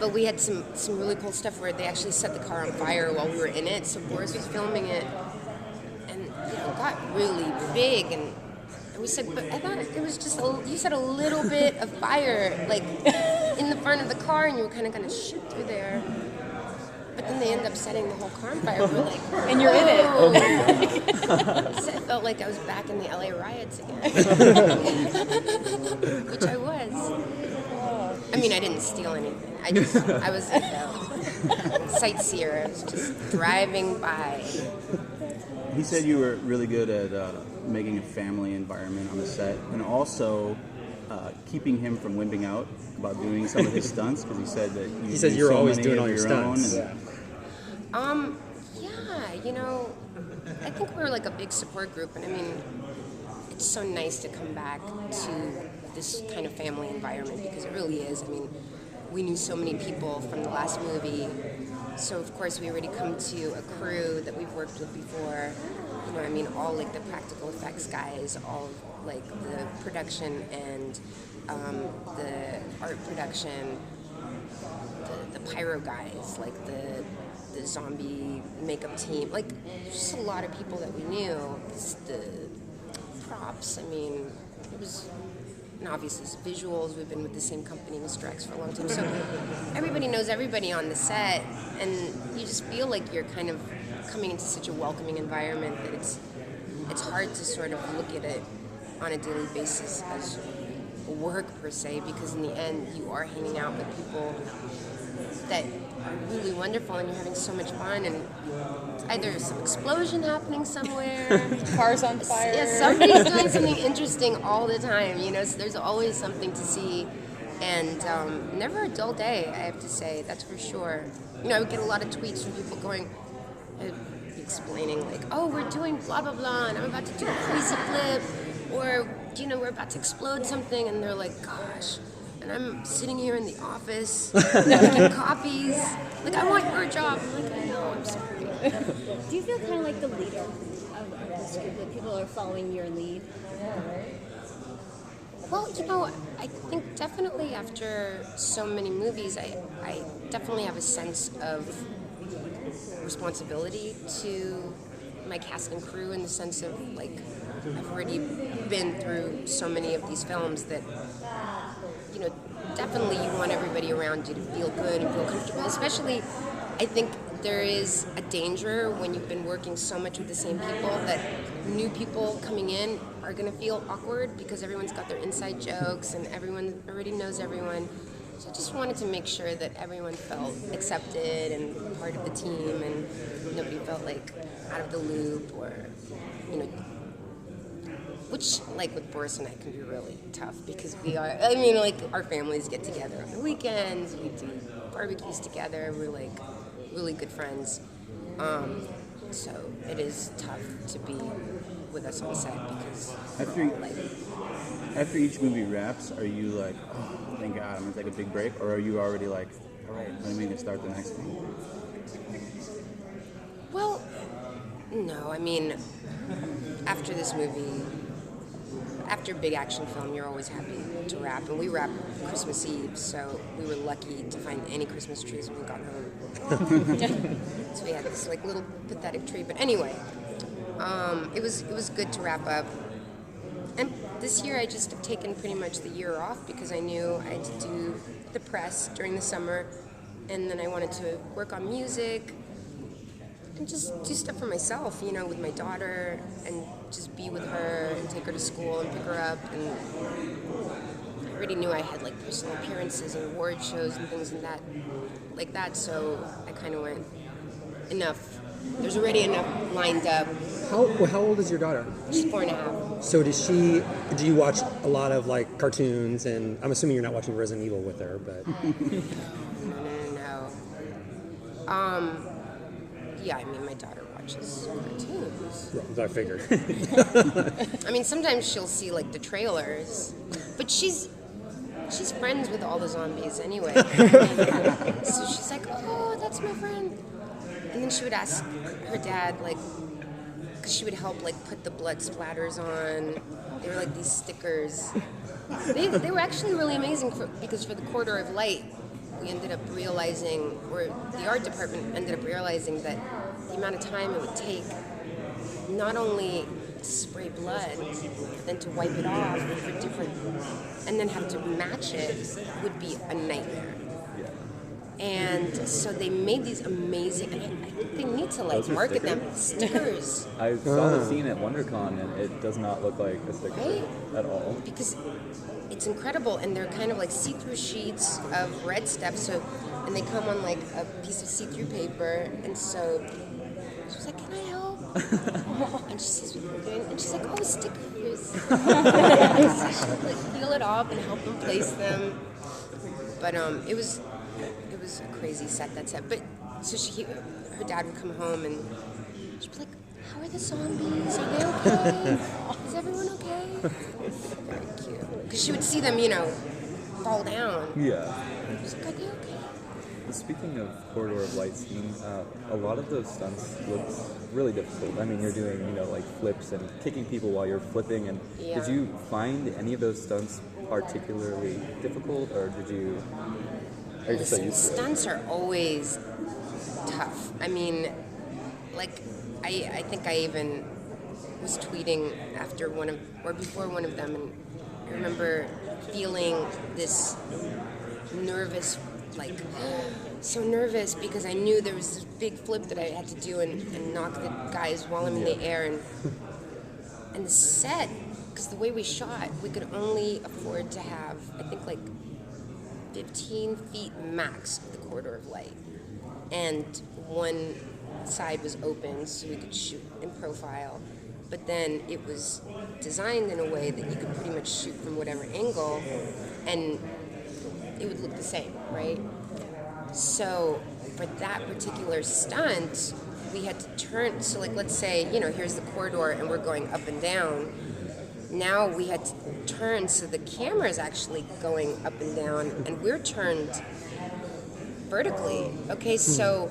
but we had some really cool stuff where they actually set the car on fire while we were in it. So Boris was filming it, and it got really big, and we said, but I thought it was just you said a little bit of fire, like in the front of the car, and you were kind of going to shoot through there. But then they end up setting the whole car on fire. We're like, and you're in it. Oh my God. So I felt like I was back in the LA riots again, which I was. I mean, I didn't steal anything. I was a sightseer. I was just driving by. He said you were really good at making a family environment on the set, and also keeping him from wimping out about doing some of his stunts, because he said that you were always doing all your stunts. Yeah, I think we're like a big support group, and I mean, it's so nice to come back to this kind of family environment, because it really is. I mean, we knew so many people from the last movie, so of course we already come to a crew that we've worked with before. I mean, all like the practical effects guys, all like the production and the art production, the pyro guys, like the zombie makeup team, like just a lot of people that we knew. The props, I mean, it was, and obviously visuals, we've been with the same company, Mr. X, for a long time, so everybody knows everybody on the set, and you just feel like you're kind of coming into such a welcoming environment that it's hard to sort of look at it on a daily basis as work per se, because in the end you are hanging out with people that are really wonderful, and you're having so much fun, and either some explosion happening somewhere, cars on fire. Yeah, somebody's doing something interesting all the time, so there's always something to see, and never a dull day, I have to say, that's for sure. I would get a lot of tweets from people going, explaining like, oh, we're doing blah blah blah, and I'm about to do a crazy flip, or we're about to explode something, and they're like, gosh, and I'm sitting here in the office making copies, like, I want your job. I'm like, I know, I'm sorry. Do you feel kind of like the leader of this group, that people are following your lead? Well, I think definitely after so many movies, I definitely have a sense of responsibility to my cast and crew, in the sense of, like, I've already been through so many of these films that, definitely you want everybody around you to feel good and feel comfortable. Especially, I think there is a danger when you've been working so much with the same people that new people coming in are going to feel awkward, because everyone's got their inside jokes and everyone already knows everyone. So I just wanted to make sure that everyone felt accepted and part of the team, and nobody felt like out of the loop, or, which, like with Boris and I, can be really tough, because our families get together on the weekends, we do barbecues together, we're like really good friends. So it is tough to be with us on set, because after each movie wraps, are you like, oh, thank God, I'm gonna take a big break, or are you already like, all right, let me start the next one? Well, no, I mean, after this movie, after a big action film, you're always happy to wrap, and we wrapped Christmas Eve, so we were lucky to find any Christmas trees when we got home. So we had this like little pathetic tree, but anyway, it was good to wrap up. And this year I just have taken pretty much the year off, because I knew I had to do the press during the summer, and then I wanted to work on music and just do stuff for myself, with my daughter, and just be with her and take her to school and pick her up. And I already knew I had like personal appearances and award shows and things like that, so I kind of went, enough. There's already enough lined up. How old is your daughter? She's 4.5. So do you watch a lot of like cartoons, and I'm assuming you're not watching Resident Evil with her, but No. Yeah, I mean, my daughter watches cartoons. I figured. I mean, sometimes she'll see like the trailers, but she's friends with all the zombies anyway. So she's like, oh, that's my friend. And then she would ask her dad, like, because she would help like put the blood splatters on. They were like these stickers. They were actually really amazing, because for the Corridor of Light, we ended up realizing, or the art department ended up realizing that the amount of time it would take not only to spray blood, but then to wipe it off for different, and then have to match it would be a nightmare. And so they made these amazing, and I think they need to like Those are market them stickers? stickers. I saw the scene at WonderCon, and it does not look like a sticker Right? at all. Because it's incredible, and they're kind of like see-through sheets of red stuff. So, and they come on like a piece of see-through paper, and so she was like, "Can I help?" And she sees what we're doing, and she's like, "Oh, stickers!" So she would like peel it off and help them place them. But it was a crazy set, that set. But so her dad would come home and she'd be like, "How are the zombies? Are they okay? Is everyone okay?" Very cute. Because she would see them, fall down. Yeah. She's like, "Are they okay?" Speaking of corridor of light scene, a lot of those stunts look really difficult. I mean, you're doing, like flips and kicking people while you're flipping. And Yeah. did you find any of those stunts particularly difficult, or did you? Are you just so Listen, used to it? stunts are always tough. I mean, like, I think I even was tweeting after before one of them, and I remember feeling this nervous, like, so nervous because I knew there was this big flip that I had to do and knock the guys while I'm in the air, and the set, because the way we shot, we could only afford to have, I think, like 15 feet max of the corridor of light, and one side was open so we could shoot in profile, but then it was designed in a way that you could pretty much shoot from whatever angle and it would look the same, right? So for that particular stunt, we had to turn, so like let's say, here's the corridor and we're going up and down. Now we had to turn so the camera is actually going up and down and we're turned vertically. Okay, so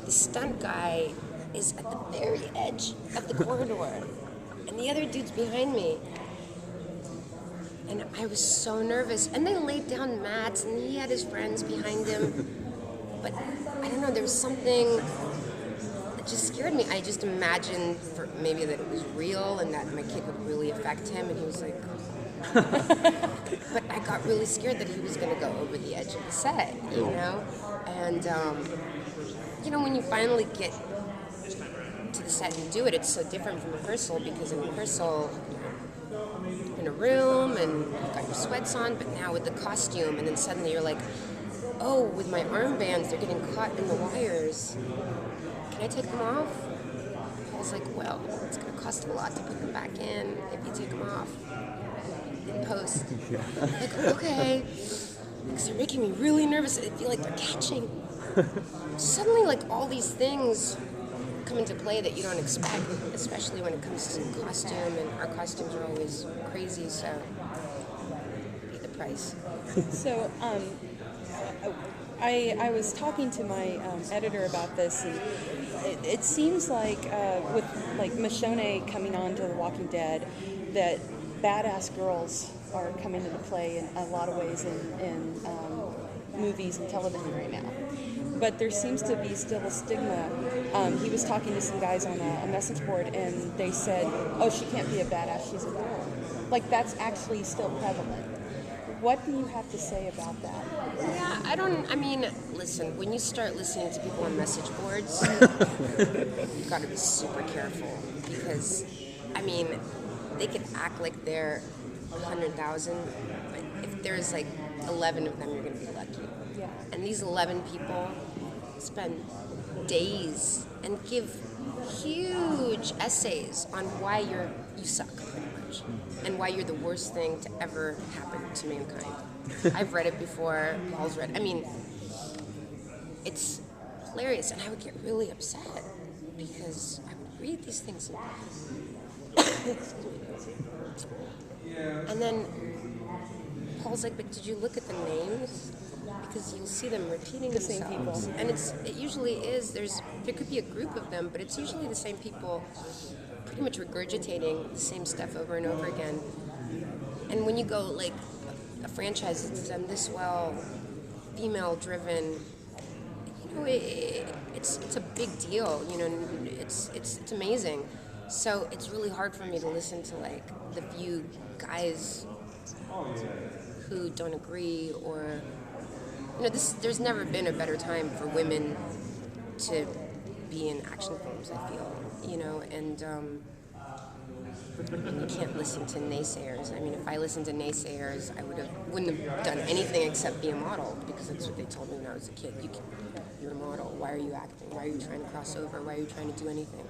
the stunt guy is at the very edge of the corridor and the other dude's behind me. And I was so nervous. And they laid down mats and he had his friends behind him. But I don't know, there was something that just scared me. I just imagined maybe that it was real and that my kid would really affect him. And he was like, but I got really scared that he was going to go over the edge of the set, And, when you finally get to the set and do it, it's so different from rehearsal because in rehearsal, in a room and you've got your sweats on, but now with the costume, and then suddenly you're like, oh, with my armbands, they're getting caught in the wires. Can I take them off? Paul's like, well, it's going to cost a lot to put them back in if you take them off in post. Like, okay. Because they're making me really nervous. I feel like they're catching. Suddenly, like, all these things come into play that you don't expect, especially when it comes to costume, and our costumes are always crazy, so pay the price. So, I was talking to my editor about this, and it seems like with like Michonne coming on to The Walking Dead, that badass girls are coming into play in a lot of ways in movies and television right now. But there seems to be still a stigma. He was talking to some guys on a message board, and they said, oh, she can't be a badass, she's a girl. Like, that's actually still prevalent. What do you have to say about that? Yeah, listen, when you start listening to people on message boards, you've got to be super careful because, they can act like they're 100,000, but if there's like 11 of them, you're going to be lucky. Yeah. And these 11 people spend days and give huge essays on why you suck, pretty much, and why you're the worst thing to ever happen to mankind. I've read it before, Paul's read it. It's hilarious, and I would get really upset because I would read these things and then Paul's like, but did you look at the names? Because you'll see them repeating The same themselves. people. And it usually is, there could be a group of them, but it's usually the same people pretty much regurgitating the same stuff over and over again. And when you go, like, a franchise that's done this well, female-driven, you know, it's a big deal. You know, it's amazing. So it's really hard for me to listen to like the few guys who don't agree, or you know, there's never been a better time for women to be in action films, I feel, you know, and you can't listen to naysayers. I mean, if I listened to naysayers, wouldn't have done anything except be a model, because that's what they told me when I was a kid. You're a model. Why are you acting? Why are you trying to cross over? Why are you trying to do anything?